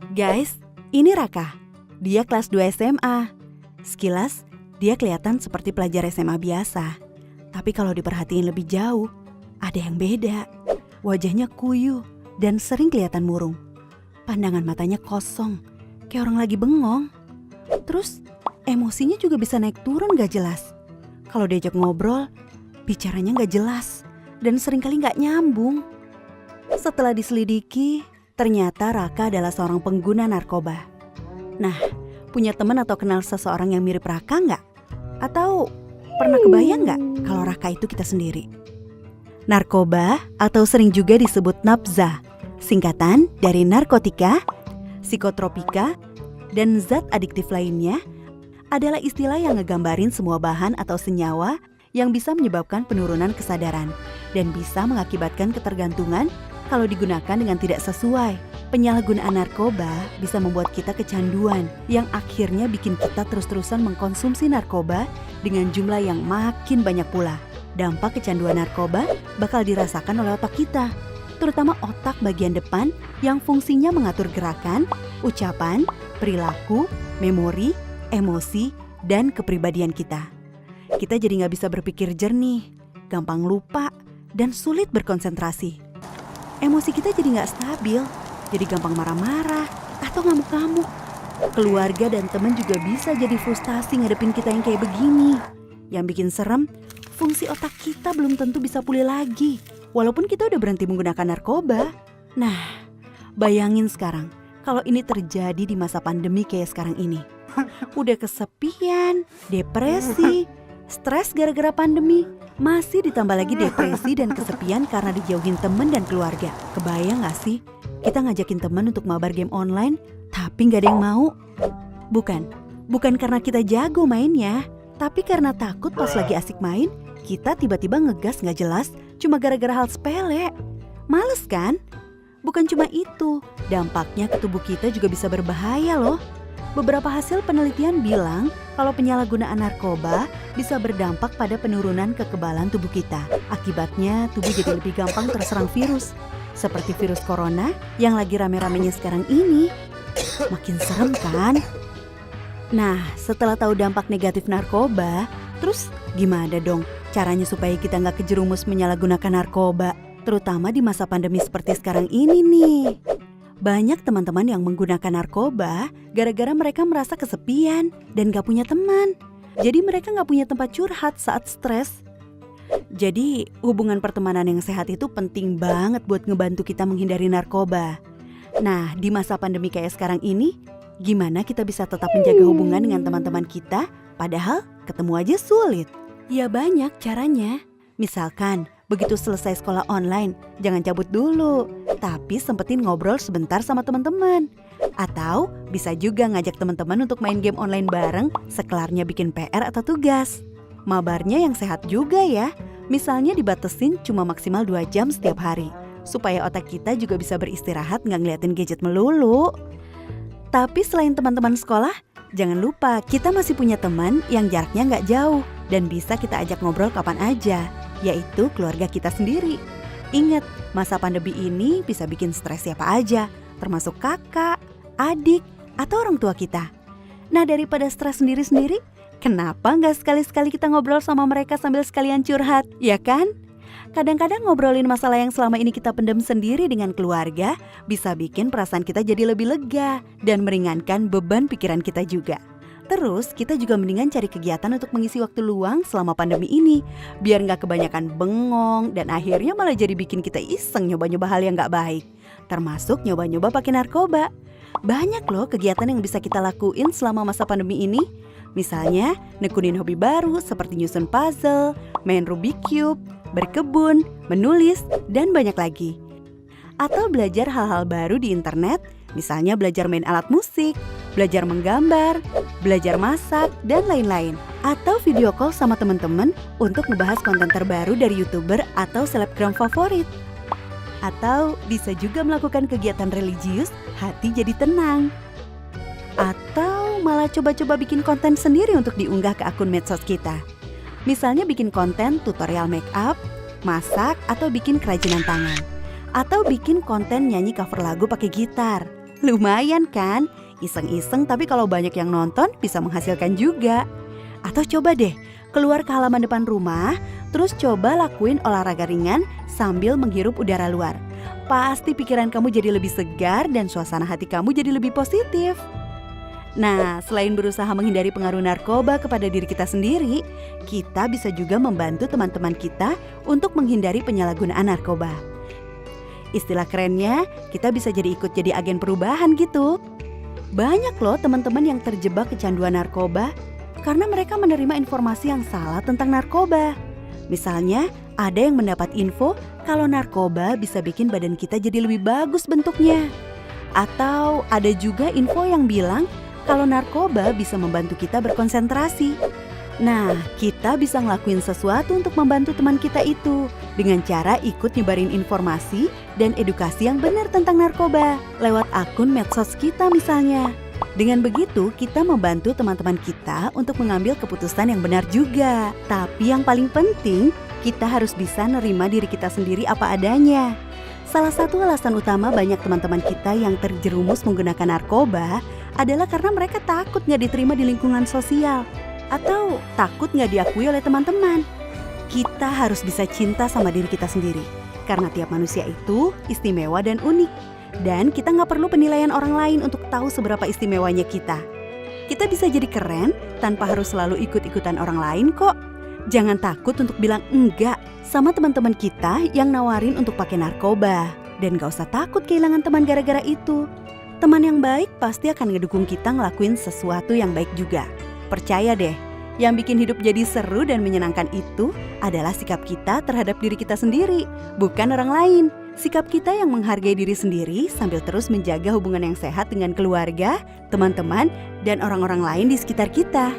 Guys, ini Raka. Dia kelas 2 SMA. Sekilas, dia kelihatan seperti pelajar SMA biasa. Tapi kalau diperhatiin lebih jauh, ada yang beda. Wajahnya kuyu dan sering kelihatan murung. Pandangan matanya kosong, kayak orang lagi bengong. Terus, emosinya juga bisa naik turun gak jelas. Kalau diajak ngobrol, bicaranya gak jelas dan seringkali gak nyambung. Setelah diselidiki, ternyata Raka adalah seorang pengguna narkoba. Nah, punya teman atau kenal seseorang yang mirip Raka nggak? Atau pernah kebayang nggak kalau Raka itu kita sendiri? Narkoba atau sering juga disebut nafza, singkatan dari narkotika, psikotropika, dan zat adiktif lainnya, adalah istilah yang ngegambarin semua bahan atau senyawa yang bisa menyebabkan penurunan kesadaran dan bisa mengakibatkan ketergantungan kalau digunakan dengan tidak sesuai. Penyalahgunaan narkoba bisa membuat kita kecanduan yang akhirnya bikin kita terus-terusan mengkonsumsi narkoba dengan jumlah yang makin banyak pula. Dampak kecanduan narkoba bakal dirasakan oleh otak kita, terutama otak bagian depan yang fungsinya mengatur gerakan, ucapan, perilaku, memori, emosi, dan kepribadian kita. Kita jadi nggak bisa berpikir jernih, gampang lupa, dan sulit berkonsentrasi. Emosi kita jadi nggak stabil, jadi gampang marah-marah atau ngamuk-ngamuk. Keluarga dan teman juga bisa jadi frustasi ngadepin kita yang kayak begini. Yang bikin serem, fungsi otak kita belum tentu bisa pulih lagi, walaupun kita udah berhenti menggunakan narkoba. Nah, bayangin sekarang, kalau ini terjadi di masa pandemi kayak sekarang ini. Udah kesepian, depresi, stres gara-gara pandemi. Masih ditambah lagi depresi dan kesepian karena dijauhin temen dan keluarga. Kebayang gak sih? Kita ngajakin temen untuk mabar game online, tapi gak ada yang mau. Bukan karena kita jago mainnya, tapi karena takut pas lagi asik main, kita tiba-tiba ngegas gak jelas cuma gara-gara hal sepele. Males kan? Bukan cuma itu, dampaknya ke tubuh kita juga bisa berbahaya loh. Beberapa hasil penelitian bilang kalau penyalahgunaan narkoba bisa berdampak pada penurunan kekebalan tubuh kita. Akibatnya tubuh jadi lebih gampang terserang virus, seperti virus corona yang lagi rame-ramenya sekarang ini. Makin serem kan? Nah, setelah tahu dampak negatif narkoba, terus gimana dong caranya supaya kita nggak kejerumus menyalahgunakan narkoba, terutama di masa pandemi seperti sekarang ini nih? Banyak teman-teman yang menggunakan narkoba gara-gara mereka merasa kesepian dan gak punya teman. Jadi mereka gak punya tempat curhat saat stres. Jadi hubungan pertemanan yang sehat itu penting banget buat ngebantu kita menghindari narkoba. Nah, di masa pandemi kayak sekarang ini, gimana kita bisa tetap menjaga hubungan dengan teman-teman kita padahal ketemu aja sulit? Ya banyak caranya. Misalkan, begitu selesai sekolah online, jangan cabut dulu, tapi sempetin ngobrol sebentar sama teman-teman. Atau bisa juga ngajak teman-teman untuk main game online bareng sekelarnya bikin PR atau tugas. Mabarnya yang sehat juga ya, misalnya dibatesin cuma maksimal 2 jam setiap hari, supaya otak kita juga bisa beristirahat nggak ngeliatin gadget melulu. Tapi selain teman-teman sekolah, jangan lupa kita masih punya teman yang jaraknya nggak jauh dan bisa kita ajak ngobrol kapan aja, yaitu keluarga kita sendiri. Ingat, masa pandemi ini bisa bikin stres siapa aja, termasuk kakak, adik, atau orang tua kita. Nah, daripada stres sendiri-sendiri, kenapa nggak sekali-sekali kita ngobrol sama mereka sambil sekalian curhat, ya kan? Kadang-kadang ngobrolin masalah yang selama ini kita pendam sendiri dengan keluarga bisa bikin perasaan kita jadi lebih lega dan meringankan beban pikiran kita juga. Terus kita juga mendingan cari kegiatan untuk mengisi waktu luang selama pandemi ini, biar nggak kebanyakan bengong dan akhirnya malah jadi bikin kita iseng nyoba-nyoba hal yang nggak baik, termasuk nyoba-nyoba pakai narkoba. Banyak loh kegiatan yang bisa kita lakuin selama masa pandemi ini. Misalnya nekunin hobi baru seperti nyusun puzzle, main Rubik Cube, berkebun, menulis, dan banyak lagi. Atau belajar hal-hal baru di internet, misalnya belajar main alat musik, belajar menggambar, belajar masak, dan lain-lain. Atau video call sama teman-teman untuk ngebahas konten terbaru dari YouTuber atau selebgram favorit. Atau bisa juga melakukan kegiatan religius, hati jadi tenang. Atau malah coba-coba bikin konten sendiri untuk diunggah ke akun medsos kita. Misalnya bikin konten tutorial make up, masak, atau bikin kerajinan tangan. Atau bikin konten nyanyi cover lagu pakai gitar. Lumayan kan? Iseng-iseng tapi kalau banyak yang nonton bisa menghasilkan juga. Atau coba deh, keluar ke halaman depan rumah, terus coba lakuin olahraga ringan sambil menghirup udara luar. Pasti pikiran kamu jadi lebih segar dan suasana hati kamu jadi lebih positif. Nah, selain berusaha menghindari pengaruh narkoba kepada diri kita sendiri, kita bisa juga membantu teman-teman kita untuk menghindari penyalahgunaan narkoba. Istilah kerennya, kita bisa ikut jadi agen perubahan gitu. Banyak loh teman-teman yang terjebak kecanduan narkoba karena mereka menerima informasi yang salah tentang narkoba. Misalnya, ada yang mendapat info kalau narkoba bisa bikin badan kita jadi lebih bagus bentuknya. Atau ada juga info yang bilang kalau narkoba bisa membantu kita berkonsentrasi. Nah, kita bisa ngelakuin sesuatu untuk membantu teman kita itu dengan cara ikut nyebarin informasi dan edukasi yang benar tentang narkoba lewat akun medsos kita misalnya. Dengan begitu, kita membantu teman-teman kita untuk mengambil keputusan yang benar juga. Tapi yang paling penting, kita harus bisa nerima diri kita sendiri apa adanya. Salah satu alasan utama banyak teman-teman kita yang terjerumus menggunakan narkoba adalah karena mereka takut nggak diterima di lingkungan sosial atau takut nggak diakui oleh teman-teman. Kita harus bisa cinta sama diri kita sendiri karena tiap manusia itu istimewa dan unik. Dan kita nggak perlu penilaian orang lain untuk tahu seberapa istimewanya kita. Kita bisa jadi keren tanpa harus selalu ikut-ikutan orang lain kok. Jangan takut untuk bilang enggak sama teman-teman kita yang nawarin untuk pakai narkoba. Dan gak usah takut kehilangan teman gara-gara itu. Teman yang baik pasti akan ngedukung kita ngelakuin sesuatu yang baik juga. Percaya deh, yang bikin hidup jadi seru dan menyenangkan itu adalah sikap kita terhadap diri kita sendiri, bukan orang lain. Sikap kita yang menghargai diri sendiri sambil terus menjaga hubungan yang sehat dengan keluarga, teman-teman, dan orang-orang lain di sekitar kita.